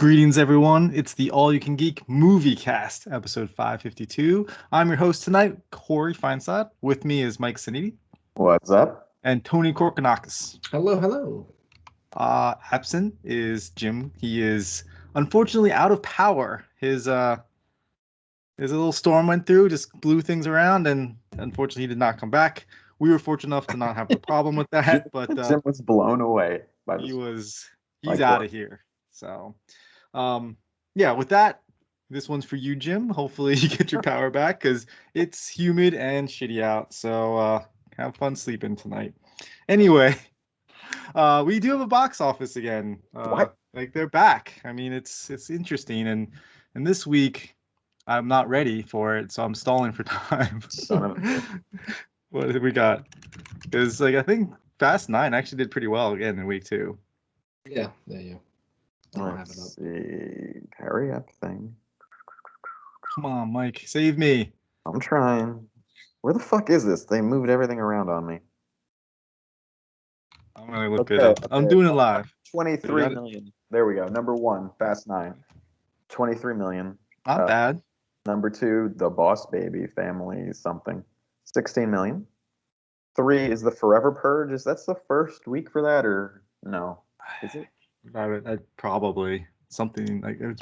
Greetings, everyone. It's the All You Can Geek Moviecast, episode 552. I'm your host tonight, Corey Feinsod. With me is Mike Saniti. What's up? And Tony Korkanakis. Hello, hello. Absent is Jim. He is unfortunately out of power. His little storm went through, just blew things around, and unfortunately he did not come back. We were fortunate enough to not have a problem with that, but Jim was blown away by he's out of here. So, with that, this one's for you, Jim. Hopefully you get your power back because it's humid and shitty out. So have fun sleeping tonight. Anyway, we do have a box office again. What? Like they're back. I mean, it's interesting, and this week I'm not ready for it, so I'm stalling for time. Son of a... What have we got? Because I think Fast 9 actually did pretty well again in week 2. Yeah, there you go. Let's see. Hurry up thing. Come on, Mike. Save me. I'm trying. Where the fuck is this? They moved everything around on me. I'm going to look it up. I'm doing it live. 23 million. There we go. Number 1, Fast 9. 23 million. Not bad. Number 2, The Boss Baby Family something. 16 million. 3 is The Forever Purge. Is that the first week for that or no? Is it? I probably something like it's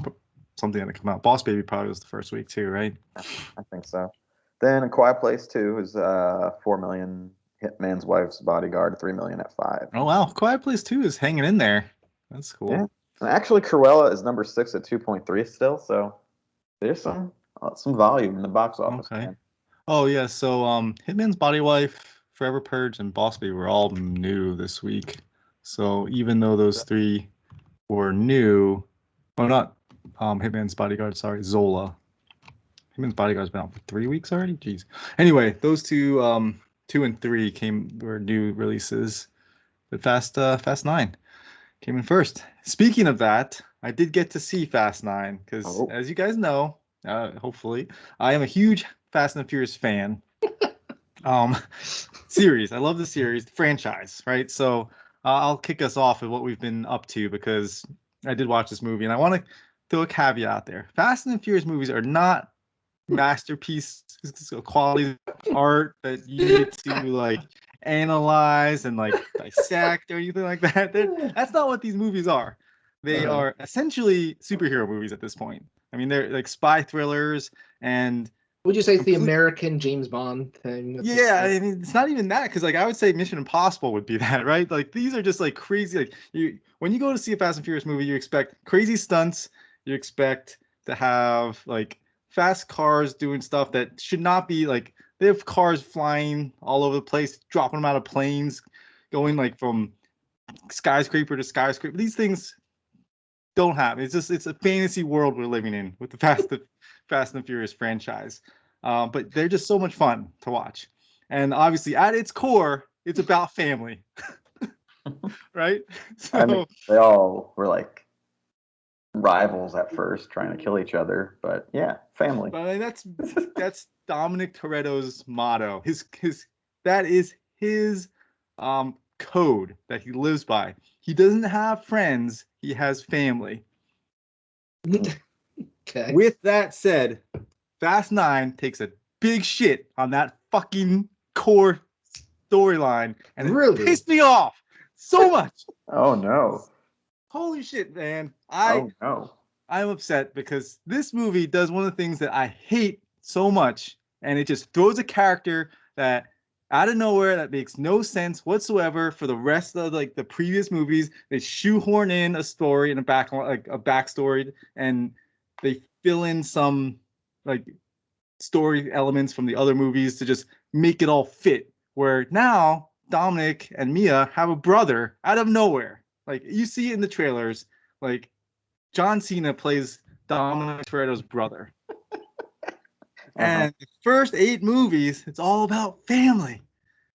something that come out. Boss Baby probably was the first week too, right? I think so. Then A Quiet Place 2 is 4 million. Hitman's Wife's Bodyguard 3 million at 5. Oh wow, Quiet Place 2 is hanging in there. That's cool. Yeah. And actually, Cruella is number 6 at 2.3 still. So there's some volume in the box office. Okay. Man. Oh yeah, so Hitman's Wife, Forever Purge, and Boss Baby were all new this week. So even though those 3 were new, not Hitman's Bodyguard, sorry, Zola. Hitman's Bodyguard's been out for 3 weeks already? Jeez. Anyway, those 2 and 3 were new releases. But Fast 9 came in first. Speaking of that, I did get to see Fast 9 because as you guys know, hopefully, I am a huge Fast and Furious fan. Series. I love the series, the franchise, right? So I'll kick us off with what we've been up to because I did watch this movie and I want to throw a caveat out there. Fast and Furious movies are not masterpiece quality art that you get to analyze and dissect or anything like that. That's not what these movies are. They are essentially superhero movies at this point. I mean, they're like spy thrillers and. Would you say it's the American James Bond thing? Yeah, I mean, it's not even that because I would say Mission Impossible would be that, right? Like these are just crazy. When you go to see a Fast and Furious movie, you expect crazy stunts. You expect to have fast cars doing stuff that should not be they have cars flying all over the place, dropping them out of planes, going from skyscraper to skyscraper. These things don't happen. It's a fantasy world we're living in with the Fast and Furious franchise. But they're just so much fun to watch. And obviously, at its core, it's about family. Right? So, I mean, they all were rivals at first, trying to kill each other. But yeah, family. But I mean, that's Dominic Toretto's motto. That is his code that he lives by. He doesn't have friends. He has family. Okay. With that said, Fast 9 takes a big shit on that fucking core storyline, and it pissed me off so much. Oh no! Holy shit, man! I'm upset because this movie does one of the things that I hate so much, and it just throws a character that out of nowhere that makes no sense whatsoever for the rest of the previous movies. They shoehorn in a story and a backstory, and they fill in some story elements from the other movies to just make it all fit. Where now Dominic and Mia have a brother out of nowhere. You see it in the trailers. John Cena plays Dominic Toretto's brother. And the first 8 movies, it's all about family.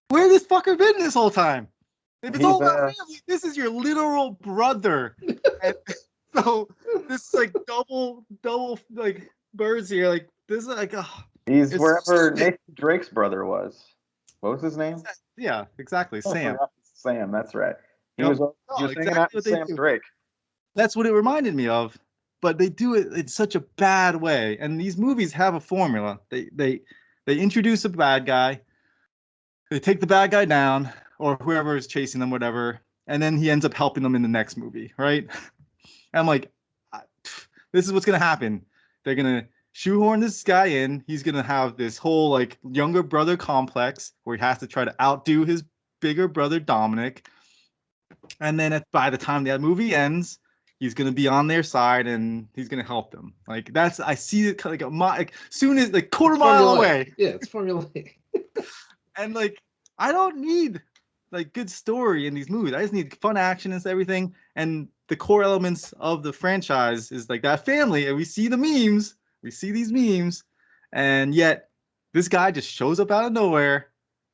Where this fucker been this whole time? If it's all about family, this is your literal brother. And so this is double birds here. This is he's wherever Nathan Drake's brother was. What was his name? Yeah, exactly. Sam. Sam, that's right. He was hanging out with Sam Drake. That's what it reminded me of. but they do it in such a bad way. And these movies have a formula. They introduce a bad guy, they take the bad guy down, or whoever is chasing them, whatever, and then he ends up helping them in the next movie, right? And I'm like, this is what's gonna happen. They're gonna shoehorn this guy in. He's gonna have this whole like younger brother complex where he has to try to outdo his bigger brother Dominic. And then by the time that movie ends, he's gonna be on their side and he's gonna help them. Like that's I see it like soon as like quarter mile away. Yeah, it's formulaic. And like I don't need like good story in these movies. I just need fun action and everything. And the core elements of the franchise is like that family. And we see the memes. We see these memes, and yet this guy just shows up out of nowhere,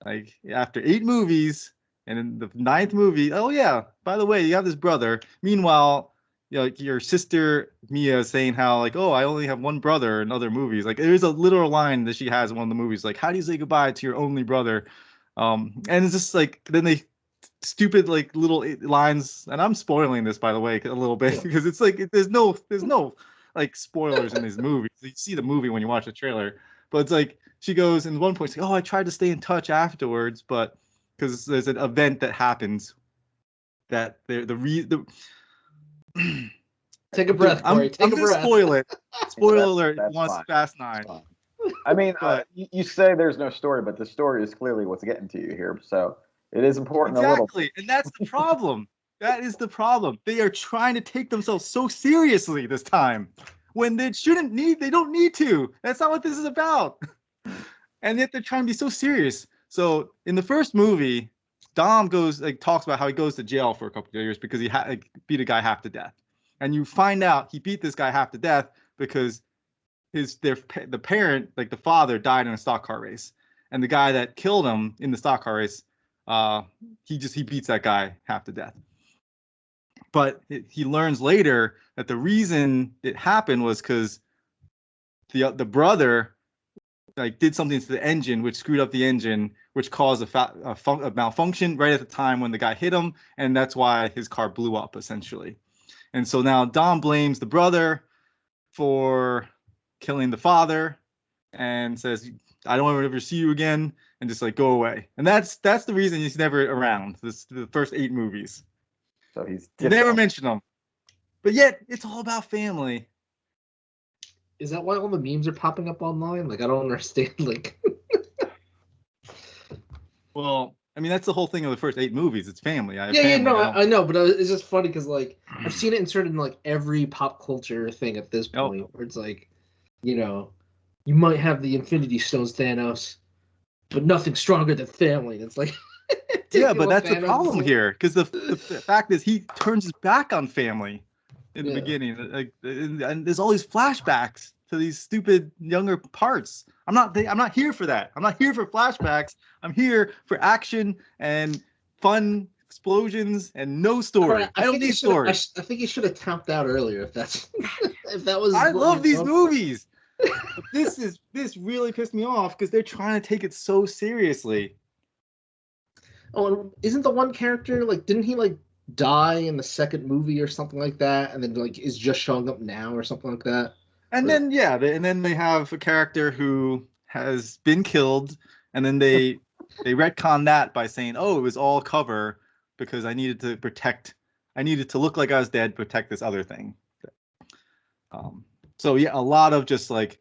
like after 8 movies, and in the 9th movie, oh yeah, by the way, you have this brother. Meanwhile, you know, like your sister Mia is saying how like, oh, I only have one brother in other movies. Like there's a literal line that she has in one of the movies, like, how do you say goodbye to your only brother? And it's just like then they stupid like little lines, and I'm spoiling this by the way a little bit because it's like there's no like spoilers in these movies. You see the movie when you watch the trailer, but it's like she goes in one point, she's like, oh, I tried to stay in touch afterwards, but because there's an event that happens that Take a breath, Corey. I'm Take a gonna breath. spoil it. Spoiler alert. That's Wants fine. Fast 9. I mean, But- you say there's no story, but the story is clearly what's getting to you here. So it is important a little. Exactly, and that's the problem. That is the problem. They are trying to take themselves so seriously this time when they don't need to. That's not what this is about. And yet they're trying to be so serious. So in the first movie, Dom talks about how he goes to jail for a couple of years because he beat a guy half to death. And you find out he beat this guy half to death because the parent, like the father, died in a stock car race. And the guy that killed him in the stock car race, he beats that guy half to death. But he learns later that the reason it happened was because the brother like did something to the engine, which screwed up the engine, which caused a malfunction right at the time when the guy hit him, and that's why his car blew up essentially. And so now Dom blames the brother for killing the father, and says, "I don't want to ever see you again," and just like go away. And that's the reason he's never around. The first 8 movies. So he's You never mention them, but yet it's all about family. Is that why all the memes are popping up online? Like I don't understand. Like Well, I mean that's the whole thing of the first 8 movies. It's family. I know, but it's just funny because like I've seen it inserted in like every pop culture thing at this point, where it's like, you know, you might have the Infinity Stones, Thanos, but nothing stronger than family. It's like, yeah, but that's the problem here, because the fact is he turns his back on family in the beginning, like, and there's all these flashbacks to these stupid younger parts. I'm not here for that. I'm not here for flashbacks. I'm here for action and fun explosions and no story. I don't need story. I think he should have tapped out earlier if that's if that was. I love these movies. But this really pissed me off because they're trying to take it so seriously. Oh, and isn't the one character like? Didn't he like die in the second movie or something like that? And then like is just showing up now or something like that? And then they have a character who has been killed, and then they retcon that by saying, "Oh, it was all cover because I needed to look like I was dead, protect this other thing." So yeah, a lot of just like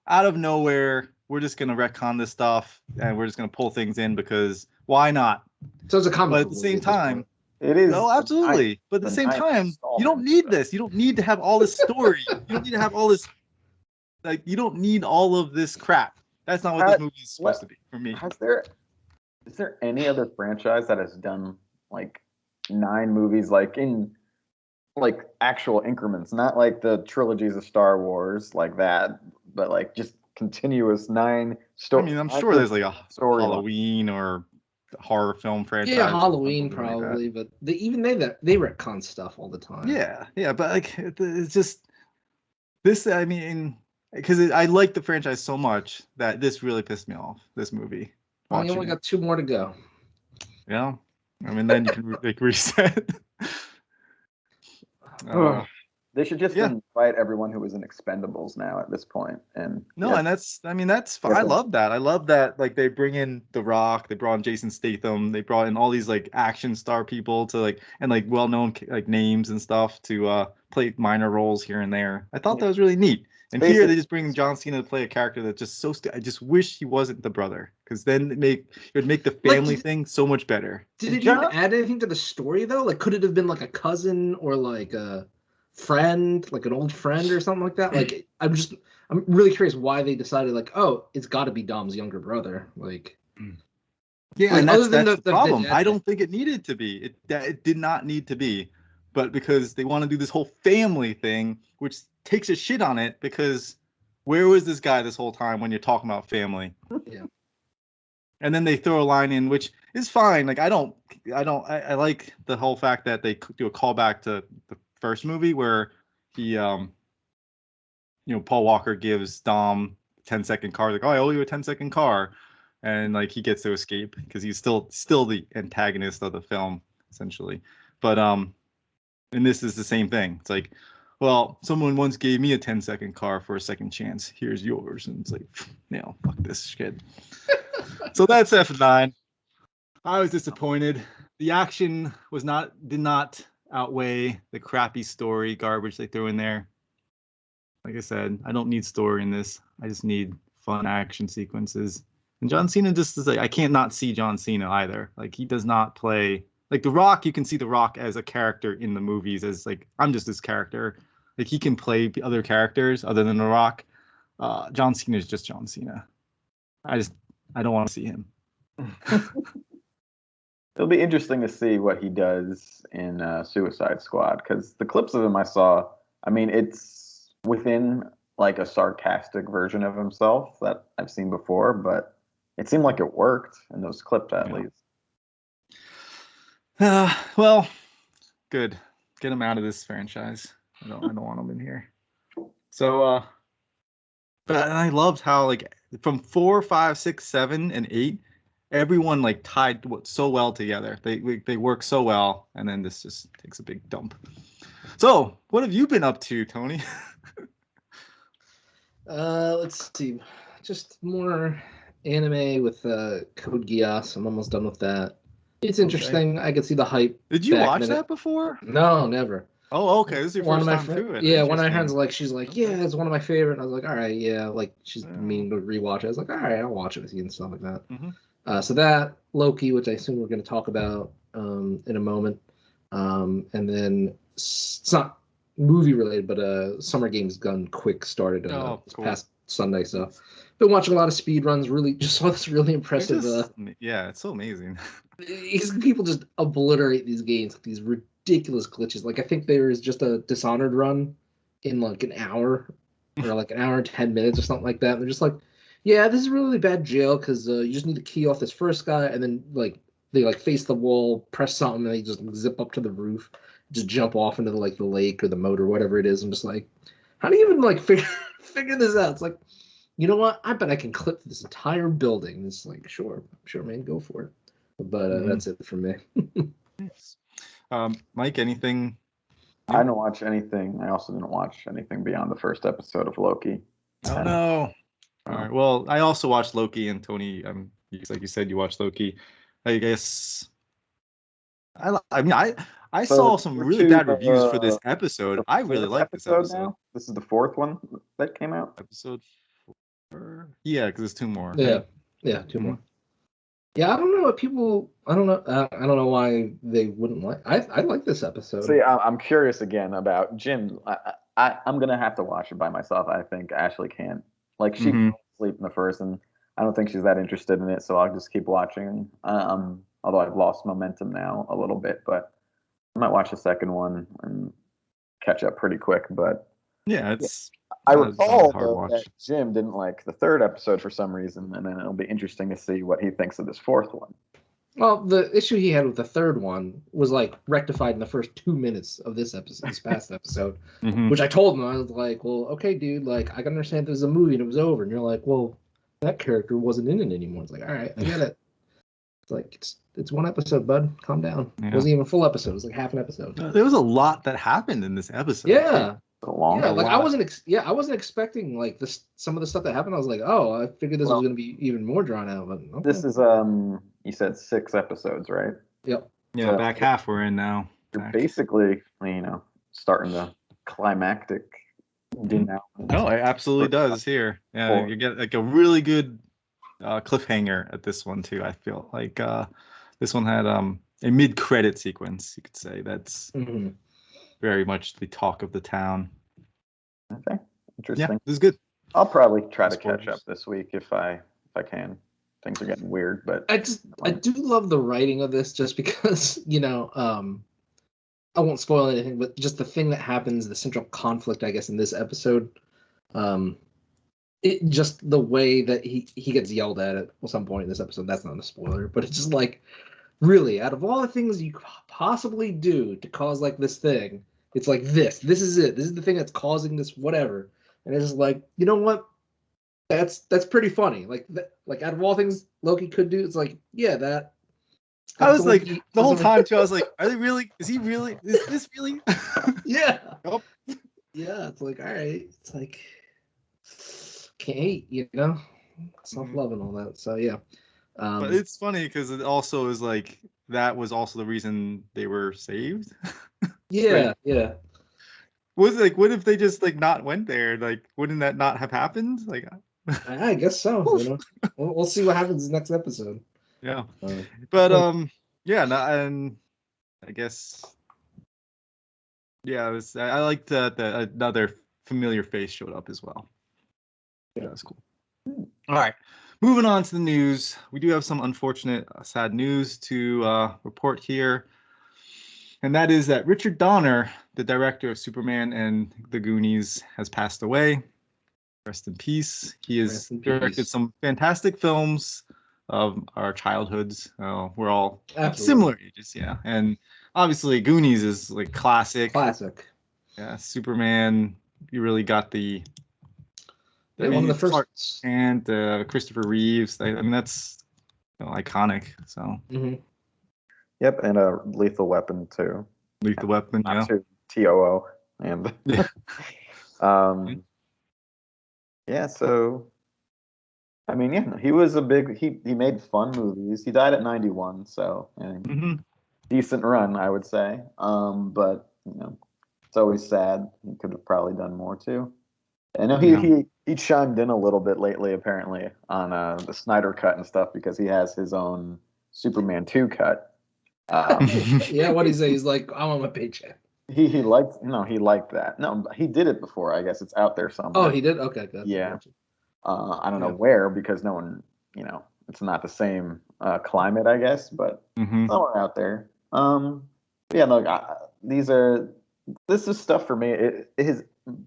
out of nowhere, we're just gonna retcon this stuff and we're just gonna pull things in because why not? So it's a comic. But at the same time, it is. No, absolutely. But at the same time, you don't need this. You don't need to have all this story. You don't need to have all this. Like, you don't need all of this crap. That's not what this movie is supposed to be for me. Is there any other franchise that has done like 9 movies, like in like actual increments, not like the trilogies of Star Wars like that, but like just continuous 9 stories? I mean, I'm sure there's like a Halloween or horror film franchise. Yeah, Halloween probably, but they retcon stuff all the time. Yeah, but like it's just this. I mean, because I like the franchise so much that this really pissed me off. This movie. Well, you only got 2 more to go. Yeah, I mean, then you can reset. They should just Yeah. invite everyone who was in Expendables now at this point, and No, and that's fine. Yeah. I love that. I love that like they bring in The Rock, they brought in Jason Statham, they brought in all these like action star people to like and like well-known like names and stuff to play minor roles here and there. I thought that was really neat. And here they just bring John Cena to play a character that's just so I just wish he wasn't the brother, because then it would make the family thing so much better. Did it even add anything to the story though? Like, could it have been like a cousin or like a friend, like an old friend or something like that? Like, I'm really curious why they decided like, oh, it's got to be Dom's younger brother. Like, yeah, like, and other that's than the problem. I don't think it needed to be. It did not need to be, but because they want to do this whole family thing, which takes a shit on it, because where was this guy this whole time when you're talking about family? Yeah. And then they throw a line in, which is fine. Like I like the whole fact that they do a callback to the first movie where he, Paul Walker gives Dom a 10-second car, like, oh, I owe you a 10-second car. And like he gets to escape because he's still the antagonist of the film, essentially. But and this is the same thing. It's like, well, someone once gave me a 10-second car for a second chance. Here's yours. And it's like, fuck this shit. So that's F9. I was disappointed. The action did not outweigh the crappy story garbage they threw in there. Like I said, I don't need story in this. I just need fun action sequences. And John Cena just is like, I can't not see John Cena either. Like he does not play like The Rock. You can see The Rock as a character in the movies as like, I'm just this character. Like he can play other characters other than The Rock. John Cena is just John Cena. I don't want to see him. It'll be interesting to see what he does in Suicide Squad, because the clips of him I saw, I mean, it's within like a sarcastic version of himself that I've seen before, but it seemed like it worked in those clips at least. Well, good. Get him out of this franchise. I don't want him in here. So, but I loved how like from 4, 5, 6, 7, and 8, everyone like tied so well together. They work so well, and then this just takes a big dump. So, what have you been up to, Tony? Let's see. Just more anime with Code Geass. I'm almost done with that. It's interesting. Okay. I could see the hype. Did you watch that before? No, never. Oh, okay. This is your first time through it. Yeah, one of my friends like, she's like, yeah, it's one of my favorite. And I was like, all right, yeah. Like she's meaning to rewatch it. I was like, all right, I'll watch it with you and stuff like that. Mm-hmm. So that Loki, which I assume we're going to talk about in a moment, and then it's not movie related, but Summer Games Gun Quick started cool. past Sunday. So been watching a lot of speed runs. Really, just saw this really impressive. Yeah, it's so amazing. People just obliterate these games with these ridiculous glitches. Like I think there is just a Dishonored run in like an hour or like an hour and 10 minutes or something like that. And they're just like, yeah, this is really bad jail because you just need to key off this first guy, and then like they like face the wall, press something, and they just zip up to the roof, just jump off into the lake or the moat or whatever it is. I'm just like, how do you even like figure this out? It's like, you know what? I bet I can clip this entire building. It's like, sure, man, go for it. But that's it for me. Mike, anything? I didn't watch anything. I also didn't watch anything beyond the first episode of Loki. Oh no! All right. Well, I also watched Loki, and Tony, like you said, you watched Loki. I guess. I saw some really bad reviews for this episode. I really liked this episode. Now? This is the fourth one that came out. Episode 4. Yeah, because there's 2 more. Yeah, right? Yeah, 2 more. Yeah, I don't know what people. I don't know. I don't know why they wouldn't like. I like this episode. See, I'm curious again about Jim. I'm gonna have to watch it by myself. I think Ashley can't. Like she fell asleep in the first, and I don't think she's that interested in it. So I'll just keep watching. Although I've lost momentum now a little bit, but I might watch the second one and catch up pretty quick. But yeah, it's. I recall that Jim didn't like the third episode for some reason, and then it'll be interesting to see what he thinks of this fourth one. Well, the issue he had with the third one was like rectified in the first 2 minutes of this past episode, which I told him. I was like, well, okay, dude, like I can understand this is a movie and it was over, and you're like, well, that character wasn't in it anymore. It's like, all right, I get it. It's one episode, bud. Calm down. Yeah. It wasn't even a full episode. It was like half an episode. There was a lot that happened in this episode. Yeah. A long. Yeah, a like lot. I wasn't expecting like this some of the stuff that happened. I was like, oh, I figured this was Well, gonna be even more drawn out. But okay. This is you said 6 episodes, right? Yep. Yeah, So- back half we're in now. You're Back. basically, starting the climactic denouement. No, it absolutely does here. Yeah, you get like a really good cliffhanger at this one too. I feel like this one had a mid-credit sequence, you could say. That's Mhm. very much the talk of the town. Okay, Yeah, interesting. this is good. I'll probably try to Spoilers. catch up this week if I can. Things are getting weird, but I do love the writing of this just because, I won't spoil anything, but just the thing that happens, the central conflict, I guess, in this episode, it just the way that he gets yelled at some point in this episode, that's not a spoiler, but it's just like, really, out of all the things you could possibly do to cause like this thing, it's like this is it. This is the thing that's causing this whatever. And it's just like, you know what? That's pretty funny. Like out of all things Loki could do, it's like, yeah, that. I was like, Loki the whole doesn't- time too, I was like, are they really? Is he really? Is this really? Yeah. Nope. Yeah, it's like, all right. It's like, can't hate, self-love and all that. So yeah. But it's funny because it also is like that was also the reason they were saved. yeah, yeah. Was like, what if they just like not went there? Like, wouldn't that not have happened? Like, I guess so. We'll see what happens next episode. yeah. Uh, But yeah, no, and I guess yeah, it was. I liked that another familiar face showed up as well. Yeah, that's cool. All right, moving on to the news. We do have some unfortunate, sad news to report here, and that is that Richard Donner, the director of Superman and The Goonies, has passed away. Rest in peace. He has Rest in directed peace. some fantastic films of our childhoods. We're all Absolutely. similar ages, yeah. And obviously, Goonies is like classic. Classic. Yeah, Superman. You really got the Yeah, one of the Clark first. and Christopher Reeves. I mean, that's iconic. So Mm-hmm. yep, and a Lethal Weapon too. Lethal Weapon, yeah. Not too TOO and Yeah. yeah. So I mean, yeah, he was a big. He made fun movies. He died at 91, so hmm decent run, I would say. But it's always sad. He could have probably done more too. I know he chimed in a little bit lately, apparently, on the Snyder cut and stuff because he has his own Superman 2 cut. Yeah, what he say? He's like, I want my paycheck. He liked that. No, he did it before. I guess it's out there somewhere. Oh, he did. Okay, good. Yeah. I don't know Yeah. where because no one, it's not the same climate, I guess, but hmm somewhere out there. Yeah, look, this is stuff for me. His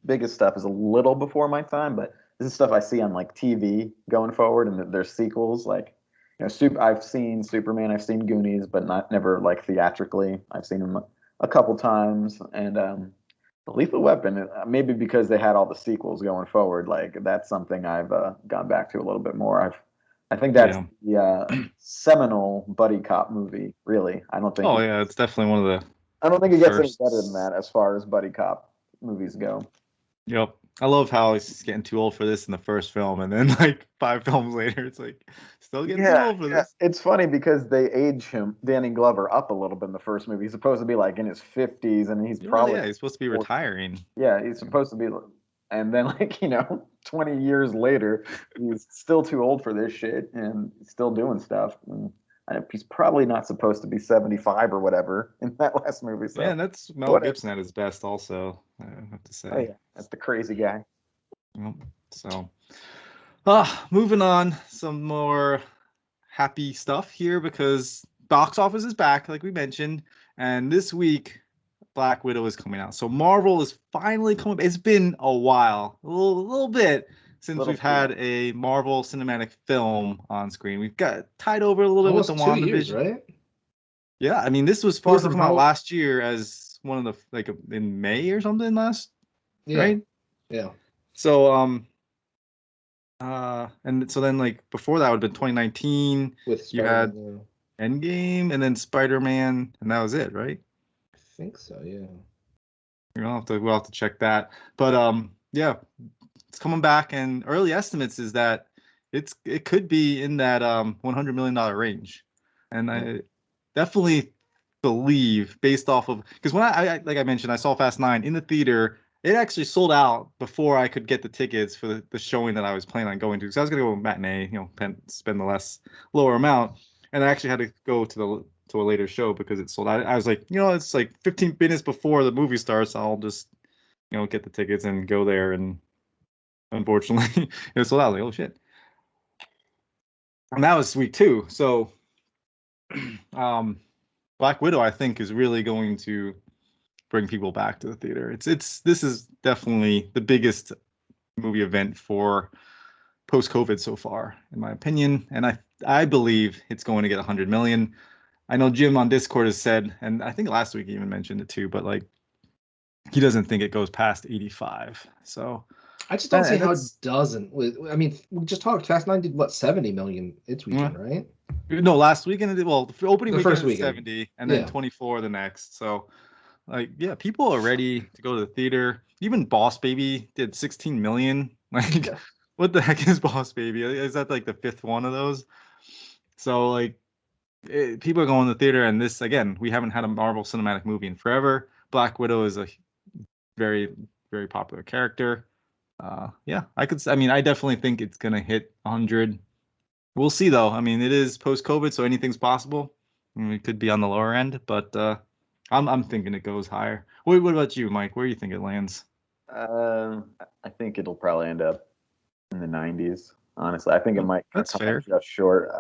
biggest stuff is a little before my time, but this is stuff I see on like TV going forward, and there's sequels like, I've seen Superman, I've seen Goonies, but never like theatrically. I've seen them a couple times, and the Lethal Weapon, maybe because they had all the sequels going forward, like that's something I've gone back to a little bit more. I think that's the seminal buddy cop movie. Really, I don't think. Oh yeah, it's definitely one of the. I don't think it gets any first. better than that as far as buddy cop movies go. Yep. I love how he's getting too old for this in the first film, and then like 5 films later, it's like still getting too old for this. It's funny because they age Danny Glover, up a little bit in the first movie. He's supposed to be like in his 50s, and he's probably he's supposed to be retiring. Yeah, he's supposed to be, and then 20 years later, he's still too old for this shit, and he's still doing stuff. And he's probably not supposed to be 75 or whatever in that last movie. So. Yeah, and that's Mel Gibson at his best, also. I have to say. Oh yeah, that's the crazy guy. Yep. So, moving on, some more happy stuff here because box office is back, like we mentioned, and this week Black Widow is coming out. So Marvel is finally coming. It's been a while, a little bit since we've had a Marvel cinematic film on screen. We've got tied over a little bit with the WandaVision, years, right? Yeah, I mean, this was supposed to come out last year as one of the in May or something right? Yeah. So and so then before that would have been 2019. With you had Endgame, and then Spider-Man, and that was it, right? I think so, yeah. We'll have to check that. But yeah, it's coming back, and early estimates is that it could be in that $100 million range, and I definitely believe based off of because when I like I mentioned, I saw Fast 9 in the theater. It actually sold out before I could get the tickets for the showing that I was planning on going to. So I was gonna go matinee, spend the lower amount, and I actually had to go to a later show because it sold out. I was like, it's like 15 minutes before the movie starts. I'll just get the tickets and go there, and unfortunately, it sold out. I was like, oh shit. And that was week 2. So, Black Widow, I think, is really going to bring people back to the theater. This is definitely the biggest movie event for post-COVID so far, in my opinion, and I believe it's going to get 100 million. I know Jim on Discord has said, and I think last week he even mentioned it too, but like he doesn't think it goes past 85. So I just don't see how it doesn't. I mean, we just talked. Fast 9 did what, 70 million its weekend, right? No, last weekend it did. Well, the opening weekend first was weekend. 70, and then 24 the next. So, like, yeah, people are ready to go to the theater. Even Boss Baby did 16 million. Like, what the heck is Boss Baby? Is that like the 5th one of those? So, like, people are going to the theater, and this again, we haven't had a Marvel Cinematic movie in forever. Black Widow is a very, very popular character. Yeah, I definitely think it's gonna hit 100. We'll see though. I mean, it is post-COVID, so anything's possible. I mean, it could be on the lower end, but I'm thinking it goes higher. What about you, Mike? Where do you think it lands? I think it'll probably end up in the 90s. Honestly, I think it might That's come fair. up just short.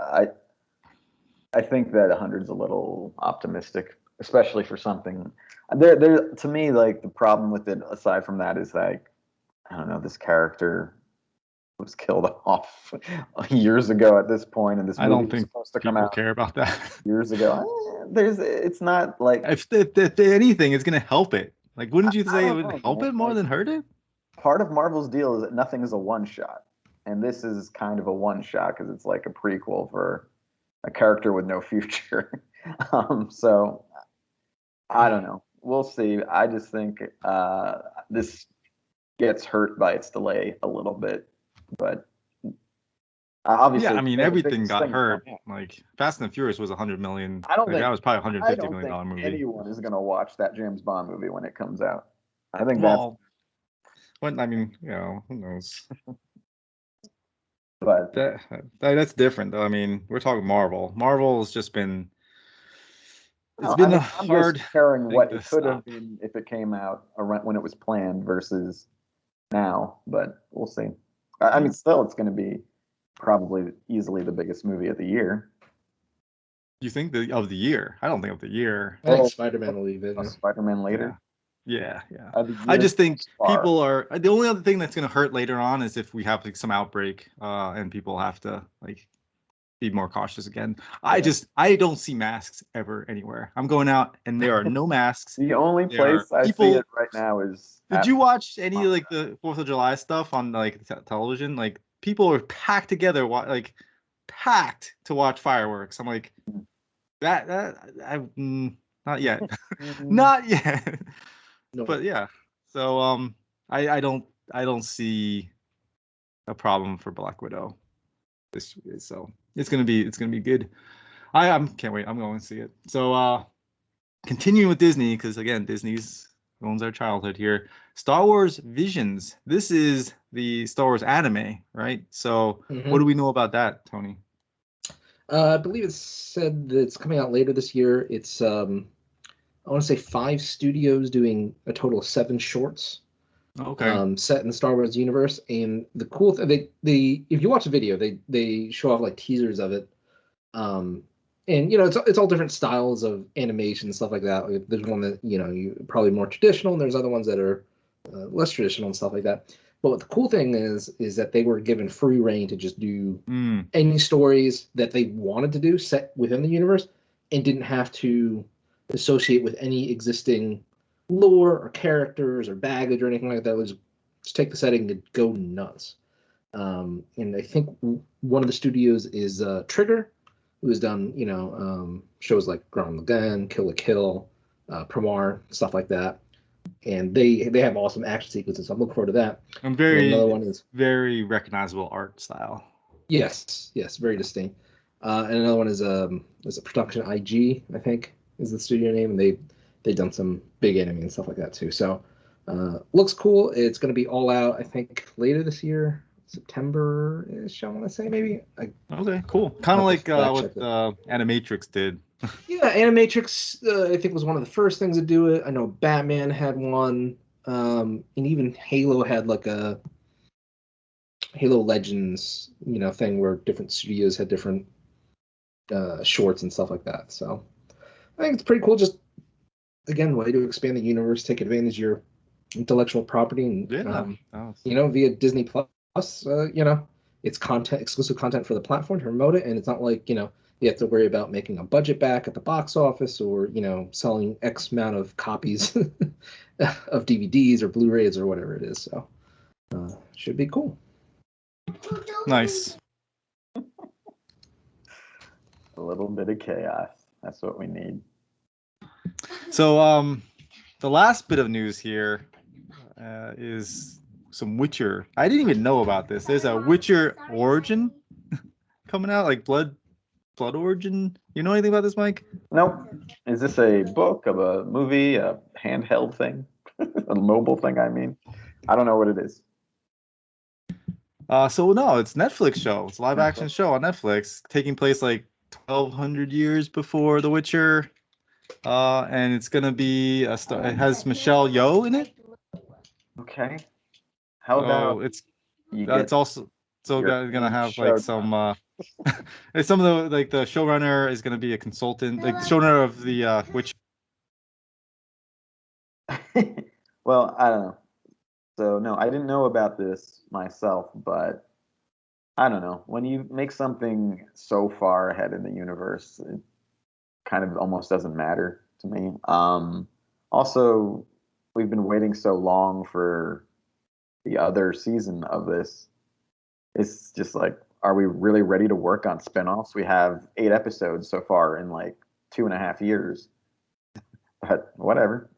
I think that 100's a little optimistic, especially for something. There to me, like the problem with it, aside from that, is like I don't know, this character was killed off years ago at this point, and this I movie don't was think supposed to come people out care about that. years ago. It's not like If anything, it's gonna help it. Like, wouldn't you I say it don't would know, help man. it more Like, than hurt it? part of Marvel's deal is that nothing is a one shot, and this is kind of a one shot because it's like a prequel for a character with no future. So I don't know. We'll see. I just think this gets hurt by its delay a little bit, but Yeah, obviously I mean, the everything biggest got thing is hurt. coming out. Like Fast and Furious was 100 million. I don't Like that think was probably I 150 don't million think dollar movie. anyone is gonna watch that James Bond movie when it comes out. I think Well, I mean, who knows? but That's different though. I mean, we're talking Marvel. Marvel has just been it's no, been a I'm just hard comparing thing what to it could have stop. been if it came out around when it was planned versus now. But we'll see. I mean, still, it's going to be probably easily the biggest movie of the year. You think of the year? I don't think of the year. I think Well, Spider-Man will leave it. Spider-Man later. Yeah. The I year just think thus far. people are the only other thing that's gonna hurt later on is if we have like some outbreak, and people have to like be more cautious again. Yeah. I don't see masks ever anywhere. I'm going out and there are no masks. The only There are place I see people. it right now is. Did you watch any like the 4th of July stuff on like television? Like people are packed together, like packed to watch fireworks. I'm like not yet, not yet. No. But yeah, so I don't see a problem for Black Widow. So it's gonna be good. I can't wait. I'm going to see it. So continuing with Disney, because again, Disney's owns our childhood here. Star Wars Visions. This is the Star Wars anime, right? So what do we know about that, Tony? I believe it's said that it's coming out later this year. It's I want to say 5 studios doing a total of 7 shorts. Okay. Set in the Star Wars universe, and the cool thing they if you watch the video, they show off like teasers of it. And it's all different styles of animation and stuff like that. Like, there's one that you probably more traditional, and there's other ones that are less traditional and stuff like that. But what the cool thing is that they were given free reign to just do any stories that they wanted to do set within the universe, and didn't have to associate with any existing lore or characters or baggage or anything like that. It was just take the setting and go nuts. And I think one of the studios is Trigger, who's done, shows like Ground Lagann, Kill la Kill, Promar, stuff like that. And they have awesome action sequences. So I'm looking forward to that. And another one is very recognizable art style. Yes, very distinct. And another one is a Production IG, I think, is the studio name, and they've done some big anime and stuff like that too. So looks cool. It's going to be all out, I think, later this year, September-ish, I want to say, maybe. Okay, cool. Kind of like what Animatrix did. Yeah, Animatrix, I think, was one of the first things to do it. I know Batman had one, and even Halo had like a Halo Legends, thing where different studios had different shorts and stuff like that. So I think it's pretty cool. Just again, way to expand the universe, take advantage of your intellectual property, and via Disney Plus. It's exclusive content for the platform to promote it, and it's not like you have to worry about making a budget back at the box office or selling X amount of copies of DVDs or Blu-rays or whatever it is. So should be cool. Nice. A little bit of chaos. That's what we need. So the last bit of news here is some Witcher. I didn't even know about this. There's a Witcher Origin coming out, like Blood Origin. You know anything about this, Mike? Nope. Is this a book, of a movie, a handheld thing, a mobile thing? I mean, I don't know what it is. So no, it's a Netflix show. It's a live action show on Netflix, taking place like 1,200 years before The Witcher. And it's gonna be it has Michelle Yeoh in it. Okay. How about it's also gonna have like some some of the the showrunner is gonna be a consultant, like the showrunner of the Witcher. Well, I don't know. So no, I didn't know about this myself, but I don't know. When you make something so far ahead in the universe, it kind of almost doesn't matter to me. Also, we've been waiting so long for the other season of this. It's just like, are we really ready to work on spinoffs? We have 8 episodes so far in like 2.5 years. But whatever.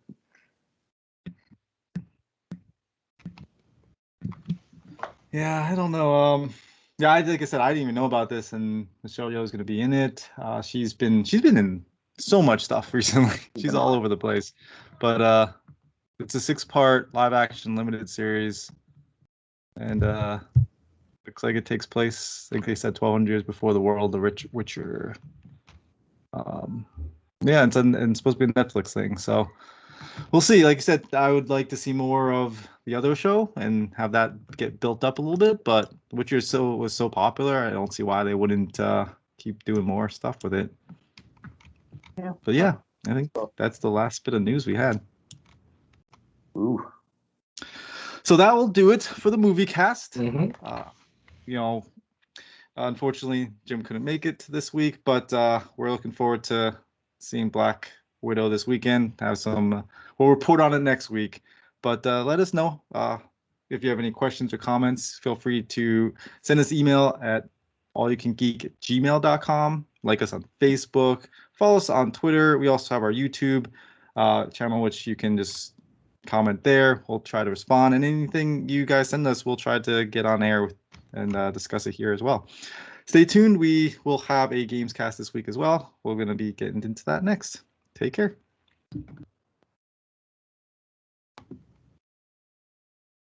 Yeah, I don't know. Yeah, like I said, I didn't even know about this, and Michelle Yeoh is going to be in it. She's been in so much stuff recently. She's all over the place. But it's a 6-part live action limited series, and looks like it takes place, I think they said 1,200 years before the world of Witcher. Yeah, it's supposed to be a Netflix thing, so we'll see. Like I said, I would like to see more of the other show and have that get built up a little bit. But Witcher was so popular, I don't see why they wouldn't keep doing more stuff with it. Yeah. But yeah, I think that's the last bit of news we had. Ooh. So that will do it for the movie cast. Mm-hmm. Unfortunately, Jim couldn't make it this week, but we're looking forward to seeing Black Widow this weekend. Have some, we'll report on it next week. But let us know if you have any questions or comments. Feel free to send us email at allyoucangeek@gmail.com. Like us on Facebook. Follow us on Twitter. We also have our YouTube channel, which you can just comment there. We'll try to respond. And anything you guys send us, we'll try to get on air and discuss it here as well. Stay tuned. We will have a games cast this week as well. We're going to be getting into that next. Take care.